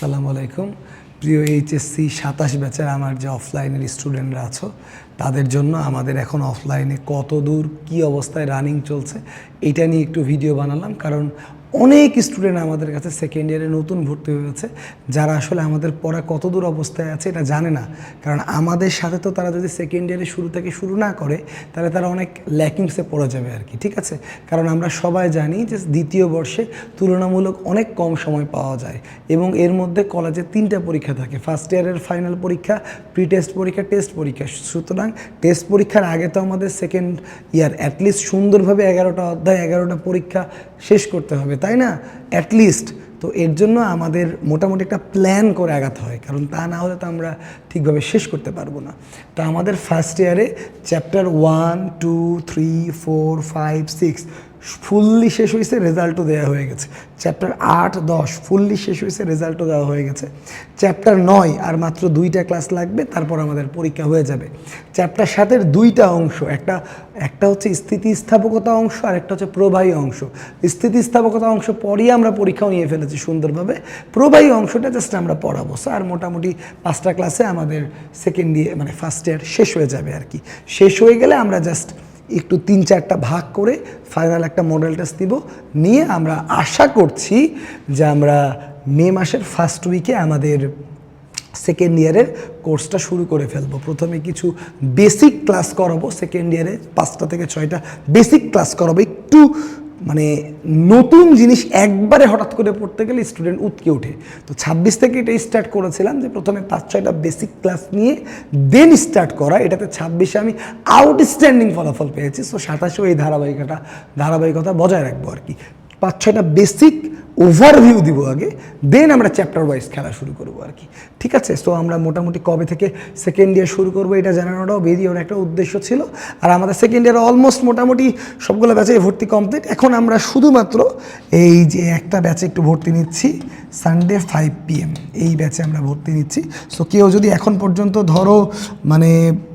আসসালামু আলাইকুম প্রিয় এইচএসসি 27 ব্যাচের আমার যে অফলাইনের স্টুডেন্টরা আছো তাদের জন্য আমাদের এখন অফলাইনে কত দূর কী অবস্থায় রানিং চলছে এটা নিয়ে একটু ভিডিও বানালাম। কারণ অনেক স্টুডেন্ট আমাদের কাছে সেকেন্ড ইয়ারে নতুন ভর্তি হয়েছে যারা আসলে আমাদের পড়া কত দূর অবস্থায় আছে এটা জানে না। কারণ আমাদের সাথে তো তারা যদি সেকেন্ড ইয়ারে শুরু থেকে শুরু না করে তাহলে তারা অনেক ল্যাকিংসে পড়ে যাবে আর কি, ঠিক আছে। কারণ আমরা সবাই জানি যে দ্বিতীয় বর্ষে তুলনামূলক অনেক কম সময় পাওয়া যায় এবং এর মধ্যে কলেজে 3টা পরীক্ষা থাকে। ফার্স্ট ইয়ারের ফাইনাল পরীক্ষা, প্রি টেস্ট পরীক্ষা, টেস্ট পরীক্ষা। সুতরাং টেস্ট পরীক্ষার আগে তো আমাদের সেকেন্ড ইয়ার অ্যাটলিস্ট সুন্দরভাবে 11টা অধ্যায় 11টা পরীক্ষা শেষ করতে হবে, তাই না? অ্যাটলিস্ট। তো এর জন্য আমাদের মোটামুটি একটা প্ল্যান করে আগাতে হয়, কারণ তা না হলে তো আমরা ঠিকভাবে শেষ করতে পারবো না। তো আমাদের ফার্স্ট ইয়ারে চ্যাপ্টার 1, 2, 3, 4, 5, 6 ফুললি শেষ হয়েছে, রেজাল্টও দেওয়া হয়ে গেছে। চ্যাপ্টার 8, 10 ফুললি শেষ হয়েছে, রেজাল্টও দেওয়া হয়ে গেছে। চ্যাপ্টার 9 আর মাত্র 2টা ক্লাস লাগবে, তারপর আমাদের পরীক্ষা হয়ে যাবে। চ্যাপ্টার 7-এর 2টা অংশ, একটা হচ্ছে স্থিতিস্থাপকতা অংশ আর একটা হচ্ছে প্রবাহী অংশ। স্থিতিস্থাপকতা অংশ পড়িয়ে আমরা পরীক্ষাও নিয়ে ফেলেছি সুন্দরভাবে। প্রবাহী অংশটা জাস্ট আমরা পড়াবো। আর মোটামুটি 5টা ক্লাসে আমাদের সেকেন্ড ইয়ার মানে ফার্স্ট ইয়ার শেষ হয়ে যাবে আর কি। শেষ হয়ে গেলে আমরা জাস্ট একটু 3-4টা ভাগ করে ফাইনাল একটা মডেল টেস্ট দিব, নিয়ে আমরা আশা করছি যে আমরা মে মাসের ফার্স্ট উইকে আমাদের সেকেন্ড ইয়ারের কোর্সটা শুরু করে ফেলবো। প্রথমে কিছু বেসিক ক্লাস করাবো সেকেন্ড ইয়ারে, 5টা থেকে 6টা বেসিক ক্লাস করাবো। একটু মানে নতুন জিনিস একবারে হঠাৎ করে পড়তে গেলে স্টুডেন্ট উৎকে ওঠে। তো 26 থেকে এটা স্টার্ট করেছিলাম যে প্রথমে 5-6টা বেসিক ক্লাস নিয়ে দেন স্টার্ট করা। এটাতে 26-এ আমি আউটস্ট্যান্ডিং ফলাফল পেয়েছি। সো 27-এও এই ধারাবাহিকতা বজায় রাখবো আর কি। 5-6টা বেসিক ওভারভিউ দিব আগে, দেন আমরা চ্যাপ্টার ওয়াইজ খেলা শুরু করবো আর কি, ঠিক আছে। সো আমরা মোটামুটি কবে থেকে সেকেন্ড ইয়ার শুরু করবো এটা জানানোটাও ভিডিওর একটা উদ্দেশ্য ছিল। আর আমাদের সেকেন্ড ইয়ার অলমোস্ট মোটামুটি সবগুলো ব্যাচে ভর্তি কমপ্লিট। এখন আমরা শুধুমাত্র এই যে একটা ব্যাচে একটু ভর্তি নিচ্ছি, সানডে 5 PM এই ব্যাচে আমরা ভর্তি নিচ্ছি। সো কেউ যদি এখন পর্যন্ত ধরো মানে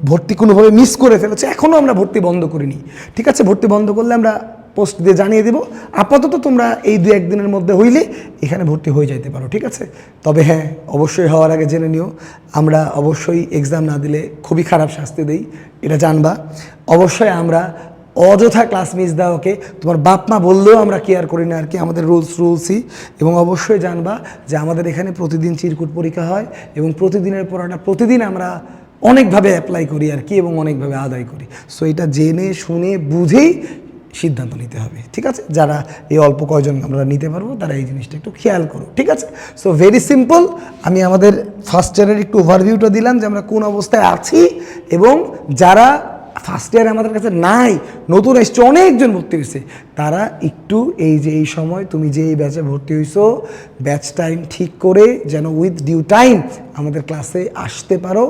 ভর্তি কোনোভাবে মিস করে ফেলেছে, এখনও আমরা ভর্তি বন্ধ করিনি, ঠিক আছে। ভর্তি বন্ধ করলে আমরা পোস্ট দিয়ে জানিয়ে দেবো। আপাতত তোমরা এই 2-1 দিনের মধ্যে হইলে এখানে ভর্তি হয়ে যাইতে পারো, ঠিক আছে। তবে হ্যাঁ, অবশ্যই হওয়ার আগে জেনে নিও আমরা অবশ্যই এক্সাম না দিলে খুবই খারাপ শাস্তি দেই, এটা জানবা। অবশ্যই আমরা অযথা ক্লাস মিস দেওয়াকে তোমার বাপ মা বললেও আমরা কেয়ার করি না আর কি, আমাদের রুলসই। এবং অবশ্যই জানবা যে আমাদের এখানে প্রতিদিন চিরকুট পরীক্ষা হয় এবং প্রতিদিনের পড়াটা প্রতিদিন আমরা অনেকভাবে অ্যাপ্লাই করি আর কি এবং অনেকভাবে আদায় করি। সো এটা জেনে শুনে বুঝেই সিদ্ধান্ত নিতে হবে, ঠিক আছে। যারা এই অল্প কয়জন আমরা নিতে পারবো তারা এই জিনিসটা একটু খেয়াল করো, ঠিক আছে। সো ভেরি সিম্পল, আমি আমাদের ফার্স্ট ইয়ারের একটু ওভারভিউটা দিলাম যে আমরা কোন অবস্থায় আছি, এবং যারা ফার্স্ট ইয়ারে আমাদের কাছে নাই, নতুন এসছে, অনেকজন ভর্তি হয়েছে, তারা একটু এই সময় তুমি যে এই ব্যাচে ভর্তি হয়েছো ব্যাচ টাইম ঠিক করে যেন উইথ ডিউ টাইম আমাদের ক্লাসে আসতে পারো।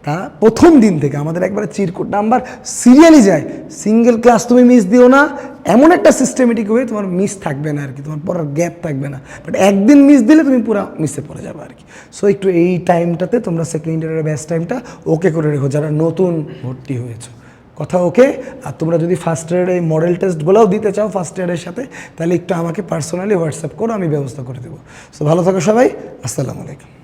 তা প্রথম দিন থেকে আমাদের একবারে চিরকুট নাম্বার সিরিয়ালি যায়, সিঙ্গেল ক্লাস তুমি মিস দিও না। এমন একটা সিস্টেমেটিক ওয়ে তোমার মিস থাকবে না আর কি, তোমার পড়ার গ্যাপ থাকবে না। বাট একদিন মিস দিলে তুমি পুরো মিসে পড়ে যাবে আর কি। সো একটু এই টাইমটাতে তোমরা সেকেন্ড ইয়ারের ব্যাচ টাইমটা ওকে করে রেখো যারা নতুন ভর্তি হয়েছো, কথা ওকে। আর তোমরা যদি ফার্স্ট ইয়ারের এই মডেল টেস্টগুলোও দিতে চাও ফার্স্ট ইয়ারের সাথে, তাহলে একটু আমাকে পার্সোনালি হোয়াটসঅ্যাপ করো, আমি ব্যবস্থা করে দেবো। সো ভালো থাকো সবাই, আসসালামু আলাইকুম।